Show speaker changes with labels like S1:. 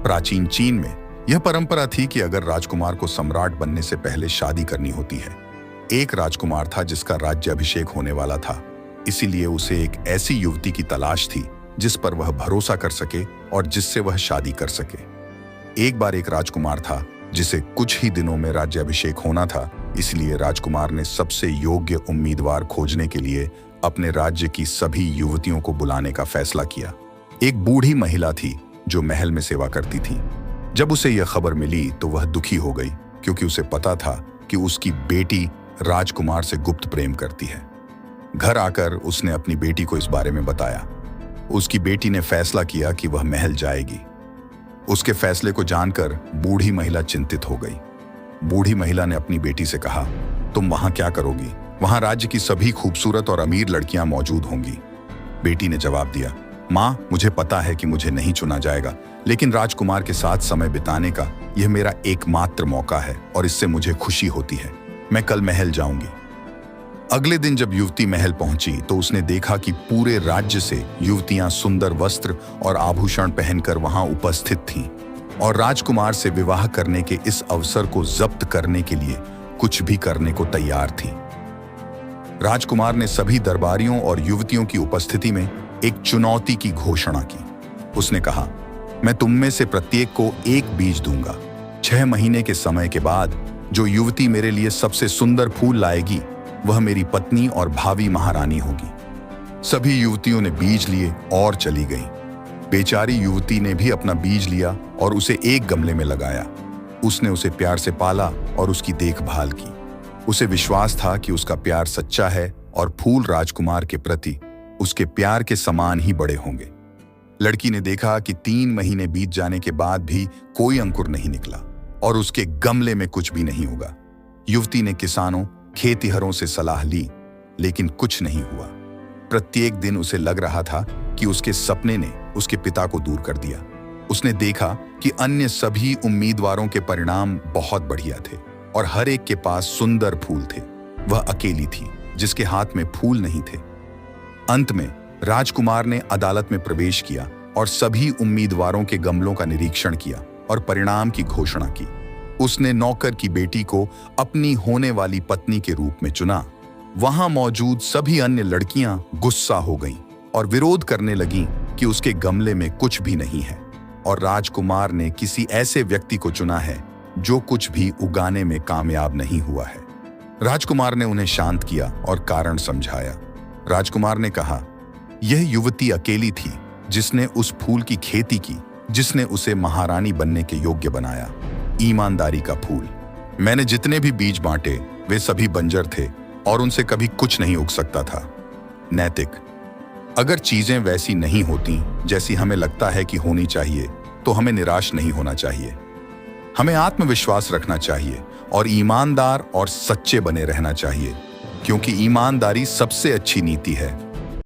S1: प्राचीन चीन में यह परंपरा थी कि अगर राजकुमार को सम्राट बनने से पहले शादी करनी होती है। एक राजकुमार था जिसका राज्याभिषेक होने वाला था, इसीलिए उसे एक ऐसी युवती की तलाश थी जिस पर वह भरोसा कर सके और जिससे वह शादी कर सके। एक बार एक राजकुमार था जिसे कुछ ही दिनों में राज्याभिषेक होना था, इसलिए राजकुमार ने सबसे योग्य उम्मीदवार खोजने के लिए अपने राज्य की सभी युवतियों को बुलाने का फैसला किया। एक बूढ़ी महिला थी जो महल में सेवा करती थी। जब उसे यह खबर मिली तो वह दुखी हो गई, क्योंकि उसे पता था कि उसकी बेटी राजकुमार से गुप्त प्रेम करती है। घर आकर उसने अपनी बेटी को इस बारे में बताया। उसकी बेटी ने फैसला किया कि वह महल जाएगी। उसके फैसले को जानकर बूढ़ी महिला चिंतित हो गई। बूढ़ी महिला ने अपनी बेटी से कहा, तुम वहां क्या करोगी? वहां राज्य की सभी खूबसूरत और अमीर लड़कियां मौजूद होंगी। बेटी ने जवाब दिया, माँ, मुझे पता है कि मुझे नहीं चुना जाएगा, लेकिन राजकुमार के साथ समय बिताने का यह मेरा एकमात्र मौका है और इससे मुझे खुशी होती है। मैं कल महल जाऊंगी। अगले दिन जब युवती महल पहुंची तो उसने देखा कि पूरे राज्य से युवतियां सुंदर वस्त्र और आभूषण पहनकर वहां उपस्थित थीं और राजकुमार से विवाह करने के इस अवसर को जब्त करने के लिए कुछ भी करने को तैयार थीं। राजकुमार ने सभी दरबारियों और युवतियों की उपस्थिति में एक चुनौती की घोषणा की। उसने कहा, मैं तुम में से प्रत्येक को एक बीज दूंगा। 6 महीने के समय के बाद जो युवती मेरे लिए सबसे सुंदर फूल लाएगी वह मेरी पत्नी और भावी महारानी होगी। सभी युवतियों ने बीज लिए और चली गईं। बेचारी युवती ने भी अपना बीज लिया और उसे एक गमले में लगाया। उसने उसे प्यार से पाला और उसकी देखभाल की। उसे विश्वास था कि उसका प्यार सच्चा है और फूल राजकुमार के प्रति उसके प्यार के समान ही बड़े होंगे। लड़की ने देखा कि 3 महीने बीत जाने के बाद भी कोई अंकुर नहीं निकला और उसके गमले में कुछ भी नहीं उगा। युवती ने किसानों, खेतिहरों से सलाह ली, लेकिन कुछ नहीं हुआ। प्रत्येक दिन उसे लग रहा था कि उसके सपने ने उसके पिता को दूर कर दिया। उसने देखा कि अन्य सभी उम्मीदवारों के परिणाम बहुत बढ़िया थे और हर एक के पास सुंदर फूल थे। वह अकेली थी जिसके हाथ में फूल नहीं थे। अंत में राजकुमार ने अदालत में प्रवेश किया और सभी उम्मीदवारों के गमलों का निरीक्षण किया और परिणाम की घोषणा की। उसने नौकर की बेटी को अपनी होने वाली पत्नी के रूप में चुना। वहां मौजूद सभी अन्य लड़कियां गुस्सा हो गईं और विरोध करने लगीं कि उसके गमले में कुछ भी नहीं है और राजकुमार ने किसी ऐसे व्यक्ति को चुना है जो कुछ भी उगाने में कामयाब नहीं हुआ है। राजकुमार ने उन्हें शांत किया और कारण समझाया। राजकुमार ने कहा, यह युवती अकेली थी जिसने उस फूल की खेती की जिसने उसे महारानी बनने के योग्य बनाया। ईमानदारी का फूल। मैंने जितने भी बीज बांटे वे सभी बंजर थे और उनसे कभी कुछ नहीं उग सकता था। नैतिक। अगर चीजें वैसी नहीं होती जैसी हमें लगता है कि होनी चाहिए तो हमें निराश नहीं होना चाहिए। हमें आत्मविश्वास रखना चाहिए और ईमानदार और सच्चे बने रहना चाहिए, क्योंकि ईमानदारी सबसे अच्छी नीति है